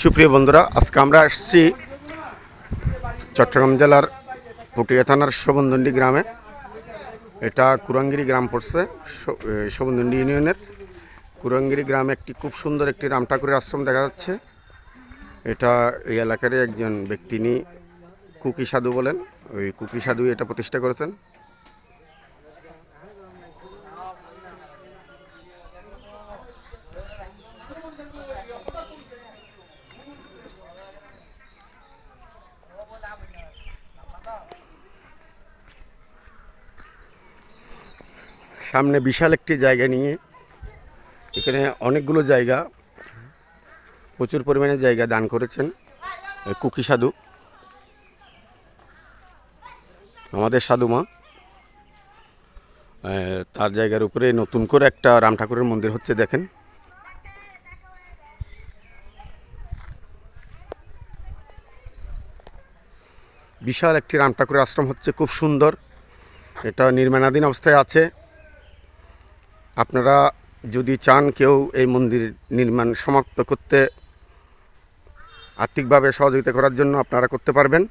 সুপ্রিয় বন্ধুরা, আজকে আমরা আসছি চট্টগ্রাম জেলার পটিয়া থানার শোভনদণ্ডী গ্রামে। এটা কুরাঙ্গিরি গ্রাম পড়ছে, শোভনদণ্ডী ইউনিয়নের কুরাঙ্গিরি গ্রামে একটি খুব সুন্দর একটি রাম ঠাকুরের আশ্রম দেখা যাচ্ছে। এটা এই এলাকার একজন ব্যক্তি কুকি সাধু বলেন, ওই কুকি সাধু এটা প্রতিষ্ঠা করেছেন। সামনে বিশাল একটি জায়গা নিয়ে, এখানে অনেকগুলো জায়গা, প্রচুর পরিমাণে জায়গা দান করেছেন কুকি সাধু, আমাদের সাধুমা। তার জায়গার উপরে নতুন করে একটা রাম ঠাকুরের মন্দির হচ্ছে, দেখেন। বিশাল একটি রাম ঠাকুরের আশ্রম হচ্ছে, খুব সুন্দর। এটা নির্মাণাধীন অবস্থায় আছে। আপনারা যদি চান কেউ এই মন্দির নির্মাণ সমাপ্ত করতে, আর্থিকভাবে সহযোগিতা করার জন্য আপনারা করতে পারবেন।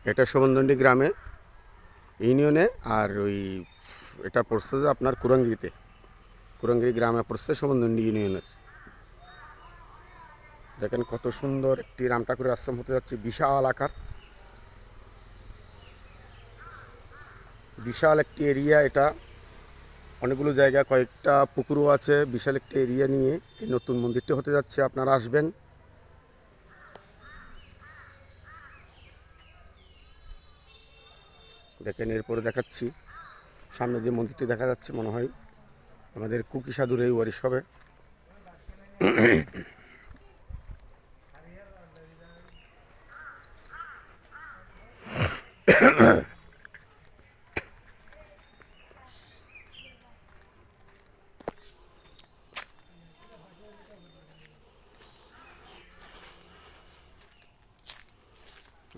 এটা শোভনদণ্ডী গ্রামে ইউনিয়নে, আর এটা পড়ছে যে আপনার কুরাঙ্গিরি গ্রামে পড়ছে, শোভনদণ্ডী ইউনিয়নের। দেখেন কত সুন্দর একটি রাম ঠাকুরের আশ্রম হতে যাচ্ছে, বিশাল আকার, বিশাল একটি এরিয়া। এটা অনেকগুলো জায়গা, কয়েকটা পুকুরও আছে, বিশাল একটি এরিয়া নিয়ে এই নতুন মন্দিরটি হতে যাচ্ছে। আপনারা আসবেন। দেখেন, এরপরে দেখাচ্ছি সামনে যে মন্দিরটি দেখা যাচ্ছে, মনে হয় আমাদের কুকি সাধুর এই ওয়ারিশ হবে।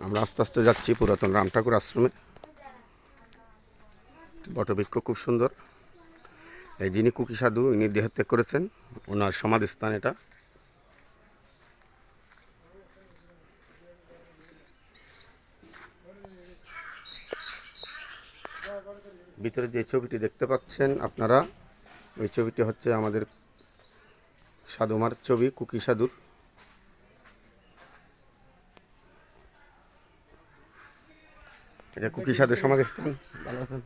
আমরা আস্তে আস্তে যাচ্ছি পুরাতন রাম ঠাকুর আশ্রমে। বটবৃক্ষ খুব সুন্দর। এই যিনি কুকি সাধু, ইনি দেহত্যাগ করেছেন, ওনার সমাধিস্থান এটা। ভিতরে যে ছবিটি দেখতে পাচ্ছেন আপনারা, ওই ছবিটি হচ্ছে আমাদের সাধুমার ছবি, কুকি সাধুর। এটা কুকি সাধুর সমাধিস্থান। ভালো আছেন?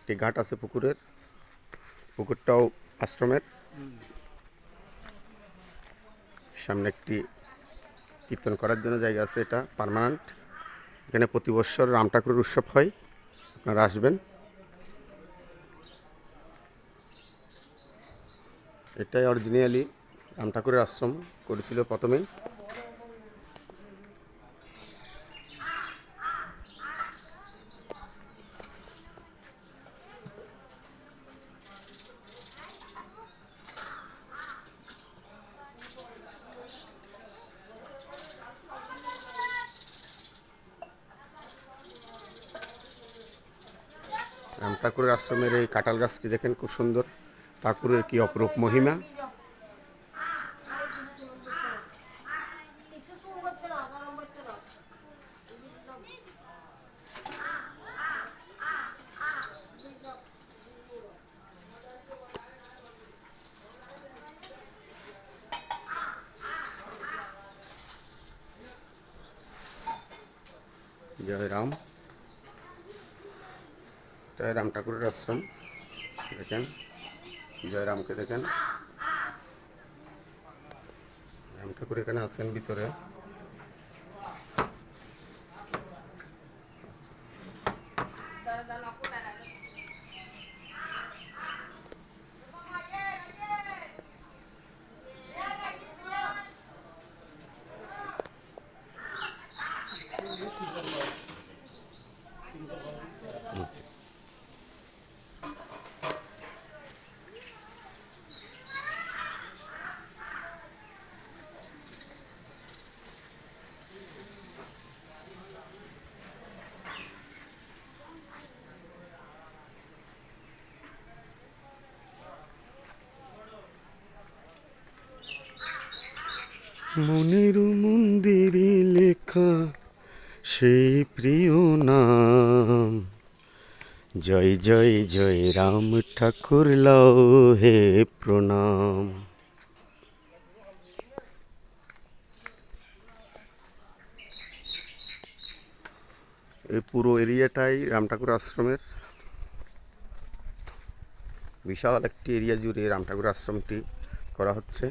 একটি ঘাট আছে পুকুরটাও আশ্রমের সামনে। একটি কীর্তন করার জন্য জায়গা আছে, এটা পার্মানেন্ট। এখানে প্রতি বছর রাম ঠাকুরের উৎসব হয়, আপনারা আসবেন। এটাই অরিজিনালি রাম ঠাকুরের আশ্রম করেছিল প্রথমেই। রাম ঠাকুরের আশ্রমের এই কাঁঠাল গাছটি দেখেন, খুব সুন্দর। ঠাকুরের কি অপরূপ মহিমা। জয় রাম। জয় রাম ঠাকুরের আশ্রম দেখেন, জয় রামকে দেখেন। রাম ঠাকুর এখানে আছেন ভিতরে। মনের মন্দিরে লেখা সেই প্রিয় নাম, জয় জয় জয় রাম ঠাকুর লও হে প্রণাম। এই পুরো এরিয়াটাই রাম ঠাকুর আশ্রমের, বিশাল একটি এরিয়া জুড়ে রাম ঠাকুর আশ্রমটি করা হচ্ছে।